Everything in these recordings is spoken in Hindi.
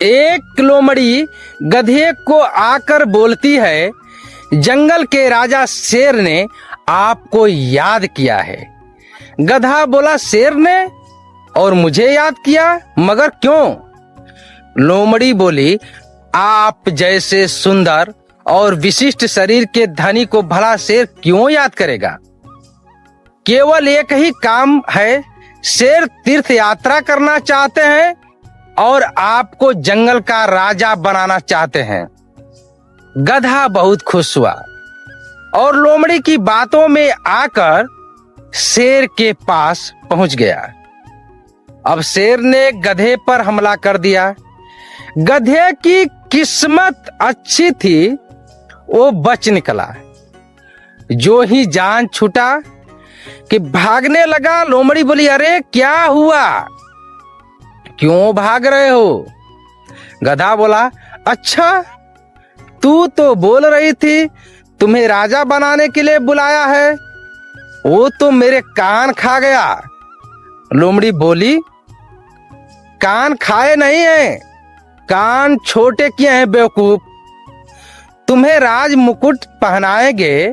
एक लोमड़ी गधे को आकर बोलती है, जंगल के राजा शेर ने आपको याद किया है। गधा बोला, शेर ने और मुझे याद किया, मगर क्यों? लोमड़ी बोली, आप जैसे सुंदर और विशिष्ट शरीर के धनी को भला शेर क्यों याद करेगा? केवल एक ही काम है, शेर तीर्थ यात्रा करना चाहते हैं और आपको जंगल का राजा बनाना चाहते हैं। गधा बहुत खुश हुआ और लोमड़ी की बातों में आकर शेर के पास पहुंच गया। अब शेर ने गधे पर हमला कर दिया। गधे की किस्मत अच्छी थी, वो बच निकला। जो ही जान छूटा कि भागने लगा, लोमड़ी बोली, अरे क्या हुआ, क्यों भाग रहे हो? गधा बोला, अच्छा तू तो बोल रही थी तुम्हें राजा बनाने के लिए बुलाया है, वो तो मेरे कान खा गया। लोमड़ी बोली, कान खाए नहीं हैं, कान छोटे किए हैं बेवकूफ। तुम्हें राज मुकुट पहनाएंगे,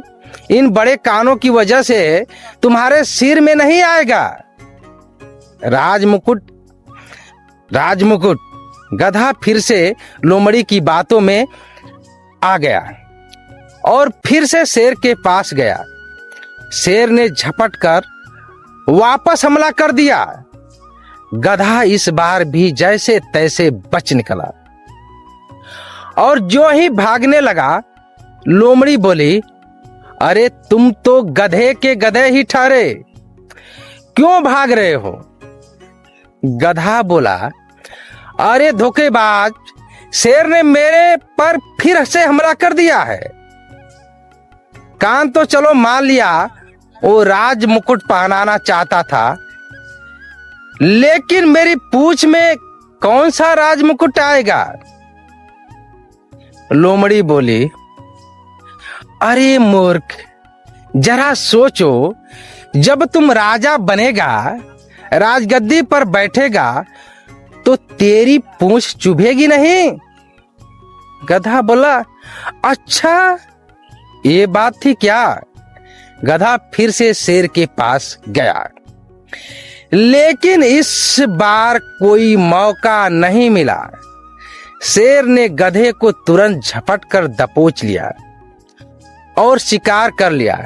इन बड़े कानों की वजह से तुम्हारे सिर में नहीं आएगा राजमुकुट। राजमुकुट। गधा फिर से लोमड़ी की बातों में आ गया और फिर से शेर के पास गया। शेर ने झपट कर वापस हमला कर दिया। गधा इस बार भी जैसे तैसे बच निकला और जो ही भागने लगा, लोमड़ी बोली, अरे तुम तो गधे के गधे ही ठहरे, क्यों भाग रहे हो? गधा बोला, अरे धोखेबाज, शेर ने मेरे पर फिर से हमला कर दिया है। कान तो चलो मान लिया, वो राज मुकुट पहनाना चाहता था, लेकिन मेरी पूंछ में कौन सा राज मुकुट आएगा? लोमड़ी बोली, अरे मूर्ख, जरा सोचो, जब तुम राजा बनेगा, राजगद्दी पर बैठेगा, तो तेरी पूंछ चुभेगी नहीं? गधा बोला, अच्छा ये बात थी क्या? गधा फिर से शेर के पास गया, लेकिन इस बार कोई मौका नहीं मिला। शेर ने गधे को तुरंत झपट कर दबोच लिया और शिकार कर लिया।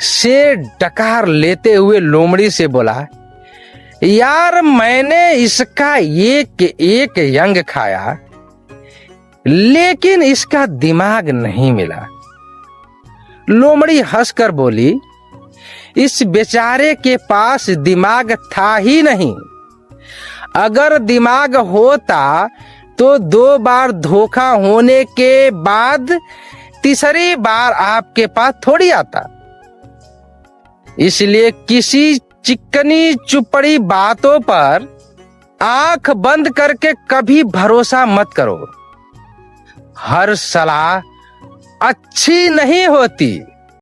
शेर डकार लेते हुए लोमड़ी से बोला, यार मैंने इसका एक एक यंग खाया, लेकिन इसका दिमाग नहीं मिला। लोमड़ी हंसकर बोली, इस बेचारे के पास दिमाग था ही नहीं। अगर दिमाग होता तो 2 बार धोखा होने के बाद तीसरी बार आपके पास थोड़ी आता। इसलिए किसी चिकनी चुपड़ी बातों पर आंख बंद करके कभी भरोसा मत करो। हर सलाह अच्छी नहीं होती।